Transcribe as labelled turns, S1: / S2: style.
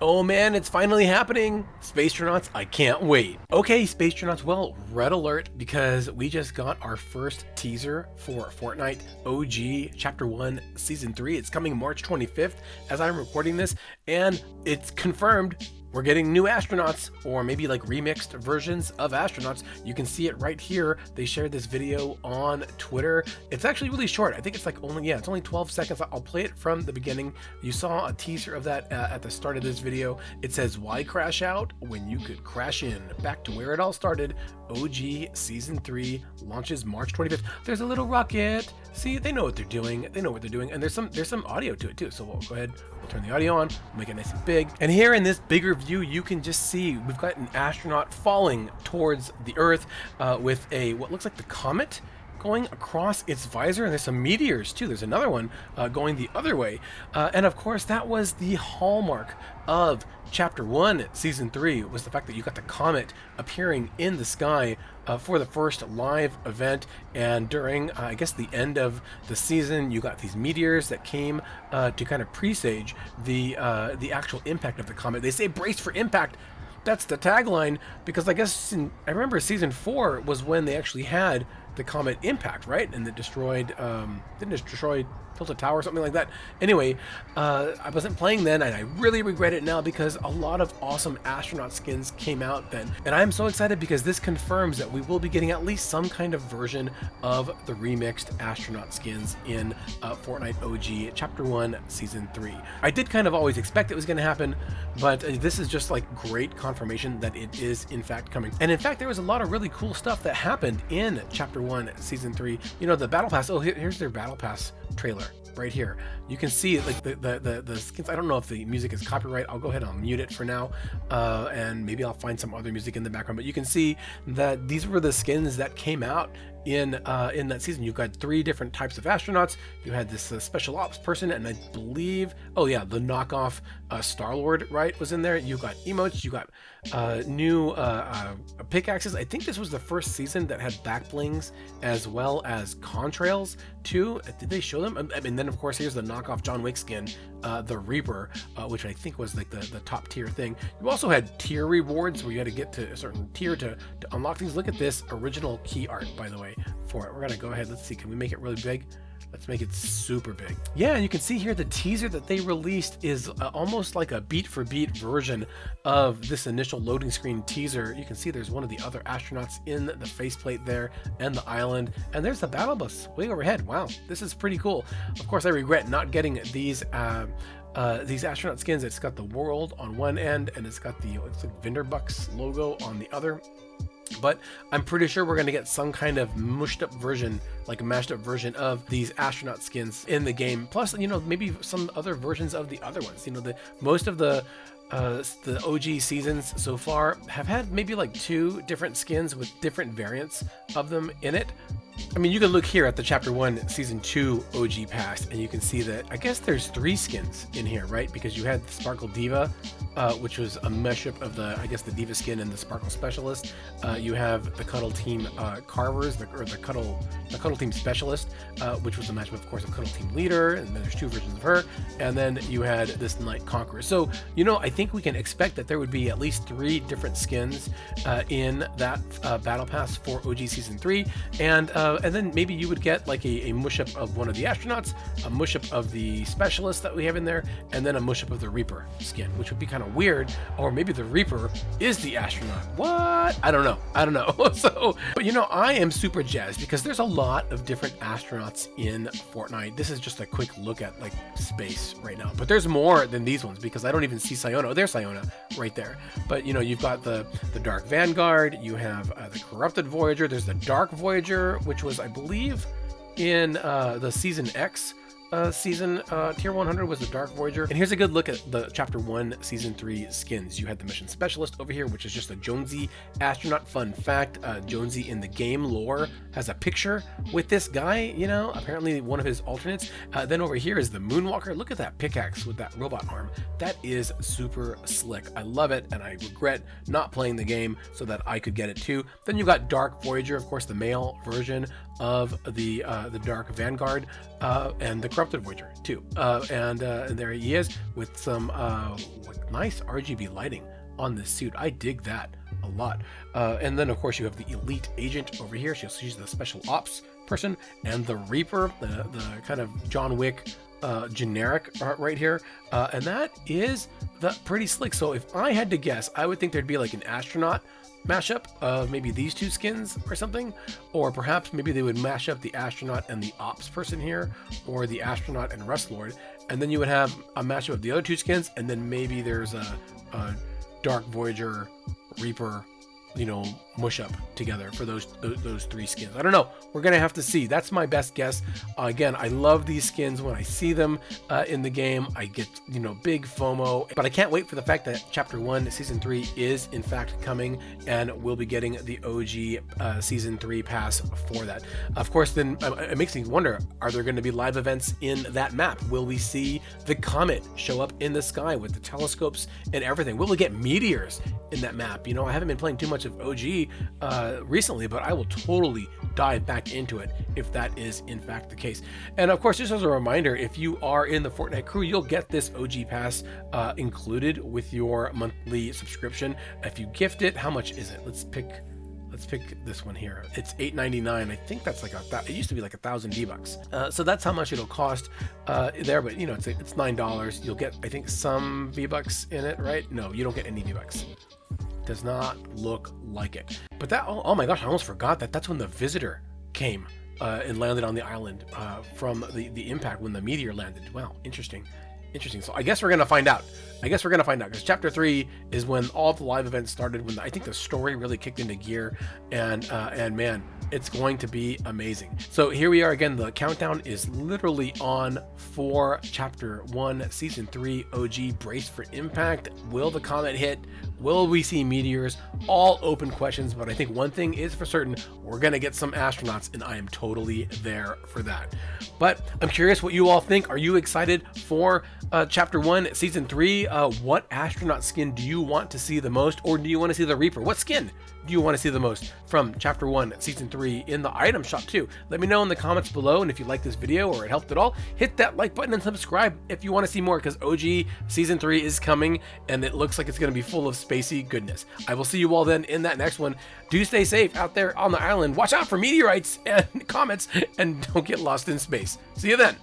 S1: Oh man, it's finally happening! Spacetronauts, I can't wait. Okay, Spacetronauts, well, red alert, because we just got our first teaser for Fortnite OG Chapter 1 Season 3. It's coming March 25th as I'm recording this, and it's confirmed we're getting new astronauts, or maybe like remixed versions of astronauts. You can see it right here. They shared this video on Twitter. It's actually really short. I think it's like it's only 12 seconds. I'll play it from the beginning. You saw a teaser of that at the start of this video. It says, "Why crash out when you could crash in?" Back to where it all started. OG Season 3 launches March 25th. There's a little rocket. See, they know what they're doing. They know what they're doing. And there's some audio to it too. So we'll go ahead, we'll turn the audio on, we'll make it nice and big. And here in this bigger view, you can just see we've got an astronaut falling towards the Earth with what looks like the comet going across its visor, and there's some meteors too. There's another one going the other way, and of course that was the hallmark of Chapter 1 Season 3, was the fact that you got the comet appearing in the sky for the first live event. And during I guess the end of the season, you got these meteors that came to kind of presage the actual impact of the comet. They say brace for impact. That's the tagline, because I guess I remember Season 4 was when they actually had the comet impact, right? And it destroyed, didn't it destroy Tilted Tower or something like that? Anyway, I wasn't playing then, and I really regret it now, because a lot of awesome astronaut skins came out then. And I'm so excited because this confirms that we will be getting at least some kind of version of the remixed astronaut skins in Fortnite OG Chapter 1 Season 3. I did kind of always expect it was going to happen, but this is just like great confirmation that it is in fact coming. And in fact, there was a lot of really cool stuff that happened in Chapter 1 Season 3. You know, the Battle Pass. Oh, here's their Battle Pass trailer right here. You can see like the skins. I don't know if the music is copyright. I'll go ahead and I'll mute it for now, and maybe I'll find some other music in the background. But you can see that these were the skins that came out in that season. You've got 3 different types of astronauts. You had this special ops person, and I believe, oh yeah, the knockoff Star-Lord, right, was in there. You got emotes, you got new pickaxes. I think this was the first season that had back blings as well as contrails too. Did they show them? I mean, then of course here's the knockoff John Wick skin, the Reaper, which I think was like the top tier thing. You also had tier rewards where you had to get to a certain tier to unlock things. Look at this original key art, by the way, for it. We're gonna go ahead, let's see, can we make it really big? Let's make it super big. Yeah, you can see here the teaser that they released is almost like a beat for beat version of this initial loading screen teaser. You can see there's one of the other astronauts in the faceplate there, and the island, and there's the battle bus way overhead. Wow, this is pretty cool. Of course, I regret not getting these astronaut skins. It's got the world on one end, and it's got the Vinderbucks logo on the other. But I'm pretty sure we're going to get some kind of mushed up version, like a mashed up version of these astronaut skins in the game. Plus, you know, maybe some other versions of the other ones. You know, most of the OG seasons so far have had maybe like 2 different skins with different variants of them in it. I mean, you can look here at the Chapter 1 Season 2 OG Pass, and you can see that I guess there's 3 skins in here, right? Because you had the Sparkle Diva, which was a mashup of the Diva skin and the Sparkle Specialist. You have the Cuddle Team Carvers, the Cuddle Team Specialist, which was a mashup, of course, of Cuddle Team Leader, and then there's 2 versions of her. And then you had this Night Conqueror. So, you know, I think we can expect that there would be at least 3 different skins in that Battle Pass for OG Season 3. And then maybe you would get like a mush-up of one of the astronauts, a mush-up of the specialist that we have in there, and then a mush-up of the Reaper skin, which would be kind of weird. Or maybe the Reaper is the astronaut. What? I don't know. So, but you know, I am super jazzed because there's a lot of different astronauts in Fortnite. This is just a quick look at like space right now, but there's more than these ones because I don't even see Siona. Oh, there's Siona right there. But you know, you've got the Dark Vanguard, you have the Corrupted Voyager, there's the Dark Voyager, which was, I believe, in the Season X Tier 100 was the Dark Voyager. And here's a good look at the Chapter 1 Season 3 skins. You had the Mission Specialist over here, which is just a Jonesy astronaut. Fun fact, Jonesy in the game lore has a picture with this guy, you know, apparently one of his alternates. Then over here is the Moonwalker. Look at that pickaxe with that robot arm. That is super slick. I love it, and I regret not playing the game so that I could get it too. Then you got Dark Voyager, of course, the male version of the Dark Vanguard, and the disrupted Voyager too. And there he is with some like nice RGB lighting on this suit. I dig that a lot. And then of course you have the elite agent over here. She's the special ops person, and the Reaper, the kind of John Wick generic right here, and that is pretty slick. So if I had to guess, I would think there'd be like an astronaut mashup of maybe these two skins or something, or perhaps maybe they would mash up the astronaut and the ops person here, or the astronaut and Rust Lord, and then you would have a mashup of the other two skins, and then maybe there's a Dark Voyager Reaper, you know, mush up together for those three skins. I don't know. We're gonna have to see. That's my best guess. Again, I love these skins. When I see them in the game, I get, you know, big FOMO. But I can't wait for the fact that Chapter 1 Season 3 is in fact coming, and we'll be getting the OG Season 3 pass for that. Of course, then it makes me wonder, are there going to be live events in that map? Will we see the comet show up in the sky with the telescopes and everything? Will we get meteors in that map? You know, I haven't been playing too much of OG recently, but I will totally dive back into it if that is in fact the case. And of course, just as a reminder, if you are in the Fortnite crew, you'll get this OG pass included with your monthly subscription. If you gift it, how much is it? Let's pick this one here. It's $8.99. I think that's like it used to be like 1,000 V-bucks. So that's how much it'll cost there. But you know, it's $9. You'll get, I think, some V-bucks in it, right? No, you don't get any V-bucks. Does not look like it. But that, oh my gosh, I almost forgot that's when the visitor came and landed on the island from the impact when the meteor landed. Wow, interesting. So I guess we're gonna find out. Because Chapter 3 is when all the live events started, when I think the story really kicked into gear, and man, it's going to be amazing. So here we are again. The countdown is literally on for Chapter 1 Season 3 OG. Brace for impact. Will the comet hit? Will we see meteors? All open questions, but I think one thing is for certain: we're gonna get some astronauts, and I am totally there for that. But I'm curious what you all think. Are you excited for Chapter 1 Season 3? What astronaut skin do you want to see the most, or do you want to see the Reaper? What skin do you want to see the most from Chapter 1 Season 3 in the item shop too? Let me know in the comments below, and if you like this video or it helped at all, hit that like button and subscribe if you want to see more, because OG Season 3 is coming, and it looks like it's going to be full of spacey goodness. I will see you all then in that next one. Do stay safe out there on the island. Watch out for meteorites and comets, and don't get lost in space. See you then.